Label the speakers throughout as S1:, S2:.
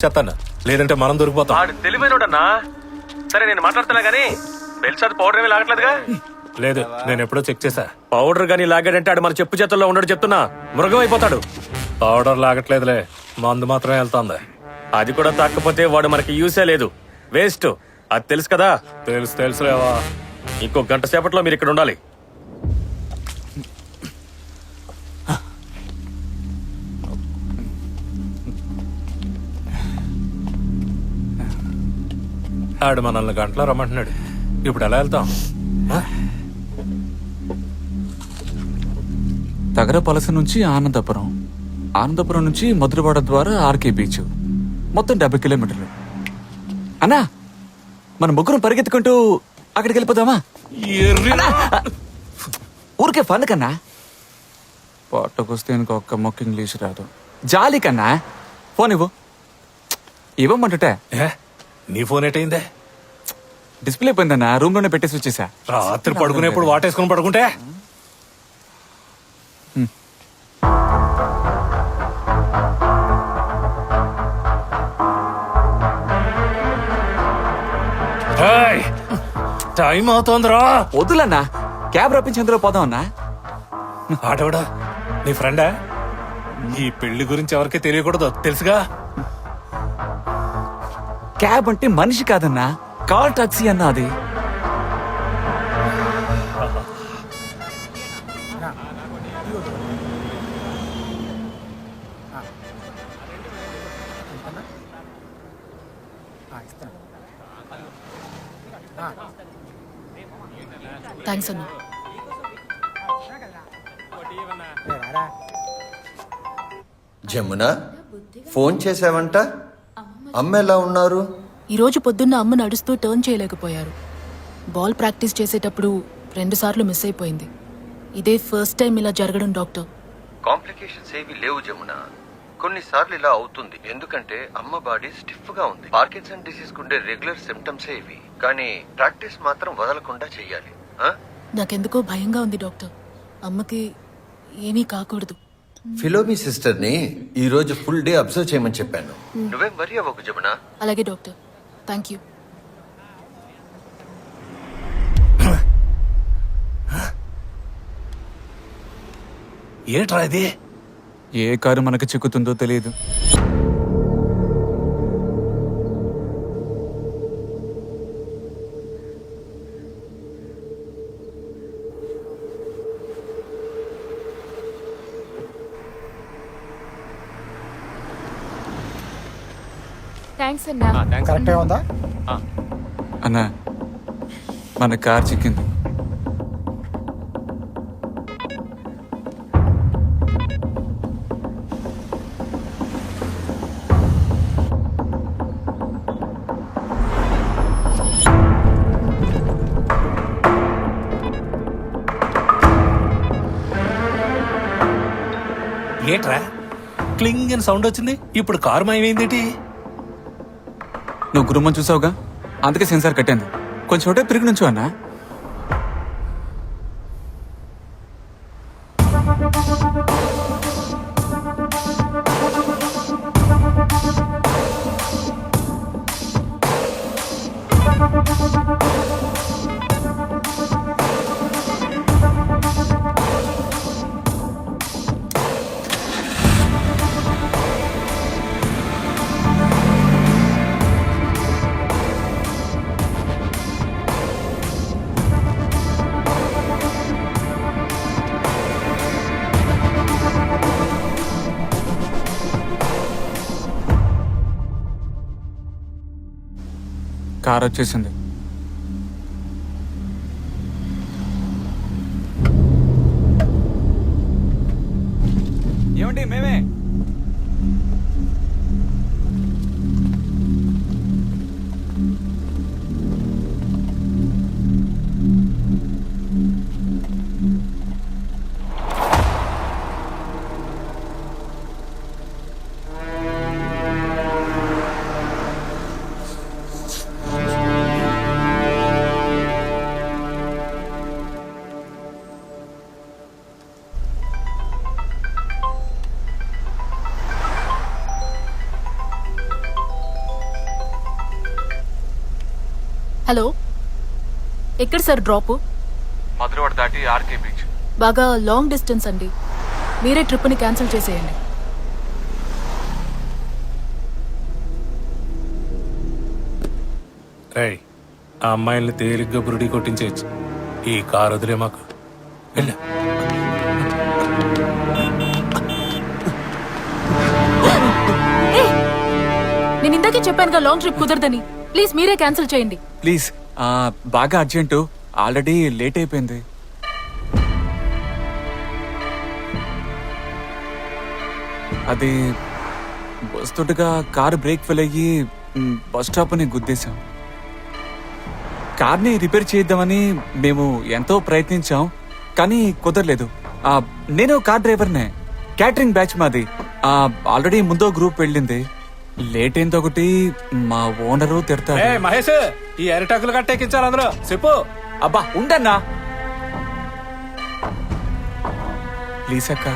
S1: చెత్తాను లేదంటే మనం దొరికిపోతాం.
S2: ఆడు తెలివైనోడన్నా. సరే నేను మాట్లాడుతున్నా గానీ బెల్సాద్ పౌడర్ ఏమీ లాగట్లేదుగా?
S1: లేదు, నేను ఎప్పుడో చెక్ చేశా.
S2: పౌడర్ గానీ లాగాడంటే ఆడు మన చెప్పు చేతుల్లో ఉండడు. చెప్తున్నా, మృగం అయిపోతాడు.
S1: పౌడర్ లాగట్లేదులే, మందు మాత్రమే వెళ్తుంది.
S2: అది కూడా తాకపోతే వాడు మనకి యూసే లేదు, వేస్ట్. అది తెలుసు కదా?
S1: తెలుసులేవా.
S2: ఇంకో గంట సేపట్లో మీరు ఇక్కడ ఉండాలి.
S1: ఆడు మనల్ని గంటలో రమ్మంటున్నాడు. ఇప్పుడు ఎలా వెళ్తాం?
S3: తగరపలస నుంచి ఆనందపురం, ఆనందపురం నుంచి మధురవాడ ద్వారా ఆర్కే బీచ్, మొత్తం 70 కిలోమీటర్లు. అన్నా, మన ముగ్గురం పరిగెత్తుకుంటూ అక్కడికి వెళ్ళిపోదామా? ఊరికే ఫన్ కన్నా. పొట్టకొస్తే ఇంకొక మొక్క ఇంగ్లీష్ రాదు. జాలి కన్నా. ఫోన్ ఇవ్వమంటుంటే.
S1: నీ ఫోన్ ఏటైందే?
S3: డిస్ప్లే పోయిందన్నా, రూమ్ లోనే పెట్టేసి వచ్చేసా.
S1: రాత్రి పడుకునేప్పుడు వాటేసుకుని పడుకుంటే టైం అవుతోందిరా.
S3: వద్దులన్నా, క్యాబ్ రప్పించి అందులో పోదాం అన్నా.
S1: ఆటోడా నీ ఫ్రెండా? ఈ పెళ్లి గురించి ఎవరికి తెలియకూడదు, తెలుసుగా?
S3: క్యాబ్ అంటే మనిషి కాదన్నా, కాల్ టాక్సీ అన్నా అది.
S4: థ్యాంక్స్ అన్నా.
S5: జమున, ఫోన్ చేసావంట? అమ్మ ఎలా ఉన్నారు?
S4: ఈరోజు పొద్దున్న అమ్మ నడుస్తూ టర్న్ చేయలేకపోయారు. బాల్ ప్రాక్టీస్ చేసేటప్పుడు 2 సార్లు మిస్ అయిపోయింది. ఇదే ఫస్ట్ టైం ఇలా జరగడం డాక్టర్.
S5: కాంప్లికేషన్స్ ఏవి లేవు జమున. కొన్నిసార్లు ఇలా అవుతుంది ఎందుకంటే అమ్మ బాడీ స్టిఫ్ గా ఉంది. పార్కిన్సన్ డిసీజ్ కుండే రెగ్యులర్ సిమ్టమ్స్ ఇవి, కానీ ప్రాక్టీస్ మాత్రం వదలకుండా చెయ్యాలి.
S4: నాకెందుకో భయంగా ఉంది డాక్టర్. అమ్మకి ఏమీ కాకూడదు.
S5: ఫిలోమి సిస్టర్ ని ఈ రోజు ఫుల్ డే అబ్జర్వ్ చేయమని చెప్పాను. నువ్వేం వరి అవ్వకు జమున.
S4: అలాగే డాక్టర్, థ్యాంక్ యూ.
S1: ఏట్రా ఇది?
S3: ఏ కారు మనకు చిక్కుతుందో తెలియదు. అన్నా, మన కార్ చిక్కింది.
S1: ఏట్రా క్లింగ్ అని సౌండ్ వచ్చింది? ఇప్పుడు కారు మాయమైందేటి?
S3: నువ్వు గురుమ్మని చూసావుగా, అందుకే సెన్సార్ కట్టాను. కొంచెం ఒకటే తిరిగి నుంచు అన్నా. కార్ వచ్చేసింది. ఏమండి, మేమే.
S4: హలో, ఎక్కడ సార్ డ్రాప్?
S3: మధురవాడ దాటి ఆర్కే బీచ్.
S4: బాగా లాంగ్ డిస్టెన్స్ అండి, మీరే ట్రిప్ని క్యాన్సిల్ చేసేయండి.
S1: రై, ఆ అమ్మాయిల్ని తేలిగ్గా బురుడి కొట్టించేయచ్చు. ఈ కారు వదిలే మాకు. వెళ్ళా.
S4: నేను ఇందాకే చెప్పానుగా లాంగ్ ట్రిప్ కుదరదని. ప్లీజ్ మీరే క్యాన్సిల్ చేయండి.
S3: ప్లీజ్, బాగా అర్జెంటు, ఆల్రెడీ లేట్ అయిపోయింది. అది వస్తుండగా కారు బ్రేక్ ఫెయిల్ అయ్యి బస్ స్టాప్ ని గుద్దేశాం. కార్ని రిపేర్ చేద్దామని మేము ఎంతో ప్రయత్నించాం, కానీ కుదరలేదు. నేను కార్ డ్రైవర్నే, క్యాటరింగ్ బ్యాచ్ మాది. ఆల్రెడీ ముందో గ్రూప్ వెళ్ళింది, లేట్ అయింది ఒకటి, మా ఓనరు తిడతారు.
S1: ఏ మహేష్, ఈ అరిటాకులు కట్టెక్కించాలి అందులో చెప్పు.
S3: అబ్బా ఉండన్నా ప్లీజ్ అక్క.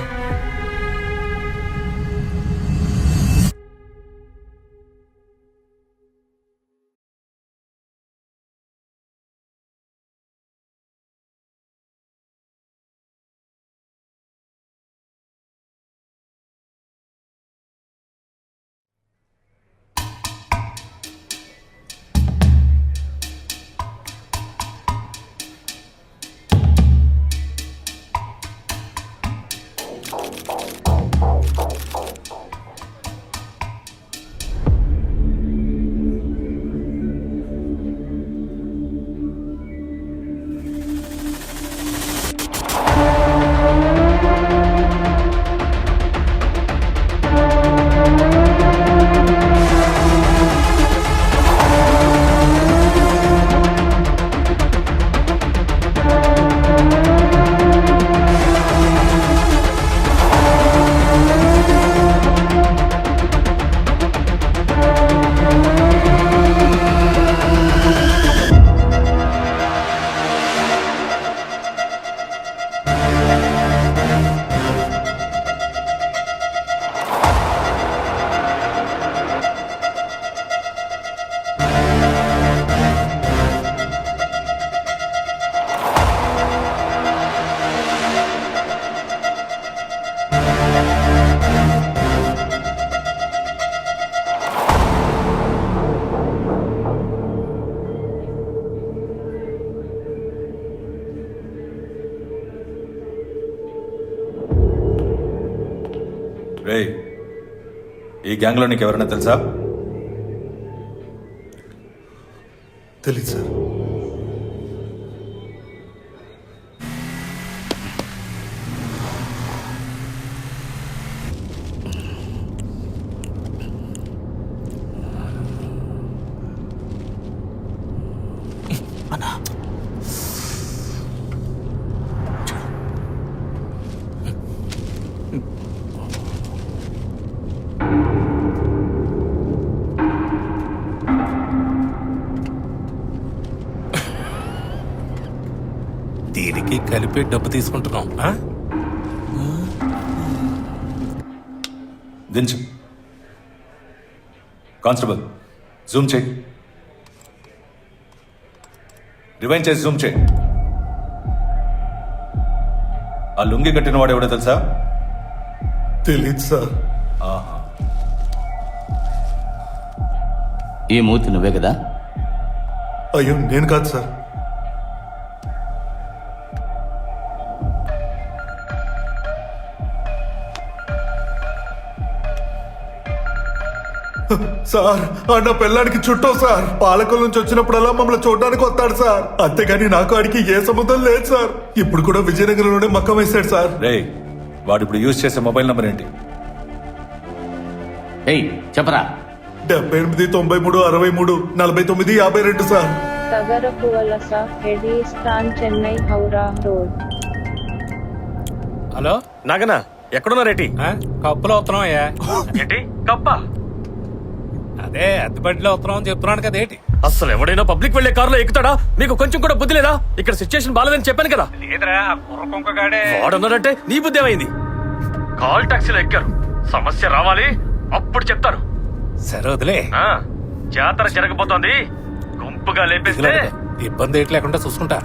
S6: రేయ్, ఈ గ్యాంగ్లో నీకు ఎవరైనా తెలుసా?
S7: తెలీదు సార్.
S1: దీనికి కలిపి డబ్బు తీసుకుంటున్నాం.
S6: దించు. కానిస్టేబుల్, జూమ్ చేయి. రివైండ్ చేసి జూమ్ చేయి. ఆ లుంగి కట్టిన వాడు ఎవడో తెలుసా?
S7: తెలీదు సార్.
S8: ఈ మూర్తి నువ్వే కదా?
S7: అయ్యో నేను కాదు సార్. సార్, నా పిల్లాడికి చుట్టూ సార్. పాలకుల నుంచి వచ్చినప్పుడల్లా మమ్మల్ని చూడడానికి వస్తాడు సార్, అంతేగాని నాకు ఆడికి ఏ సంబంధం లేదు సార్. ఇప్పుడు కూడా విజయనగరంలోనే మక్కం వేశాడు సార్.
S6: రేయ్, వాడు ఇప్పుడు యూజ్ చేసే మొబైల్ నంబర్ ఏంటి?
S8: ఏయ్ చెప్పరా.
S7: 78 93 63 49 52 సార్.
S9: తగరపువలస, ఎడిస్టాన్, చెన్నై, హౌరా రోడ్.
S1: హలో
S2: నాగనా, ఎక్కడున్నారేటి?
S1: కప్పులో వస్తున్నాం అయ్యా.
S2: ఏంటి కప్పా?
S1: అదే అద్దెబడిలో వస్తున్నాం అని చెప్తున్నాను కదా. ఏంటి
S2: అసలు ఎవడైనా పబ్లిక్ వెళ్లే కారులో ఎక్కుతాడా? మీకు కొంచెం కూడా బుద్ధి లేదా? ఇక్కడ సిచ్యుయేషన్ బాలేదని చెప్పాను కదా.
S1: లేదురా, కుర్రకొంకగాడే
S2: వాడున్నాడంటే నీ బుద్ధి ఏమైంది? కాల్ టాక్సీలో ఎక్కారు, సమస్య రావాలి అప్పుడు చెప్తారు.
S1: సరే వదిలే.
S2: జాతర జరగబోతోంది, గుంపు స్టిప్ గా లేపేస్తే
S1: ఇబ్బంది ఏటి లేకుండా చూసుకుంటా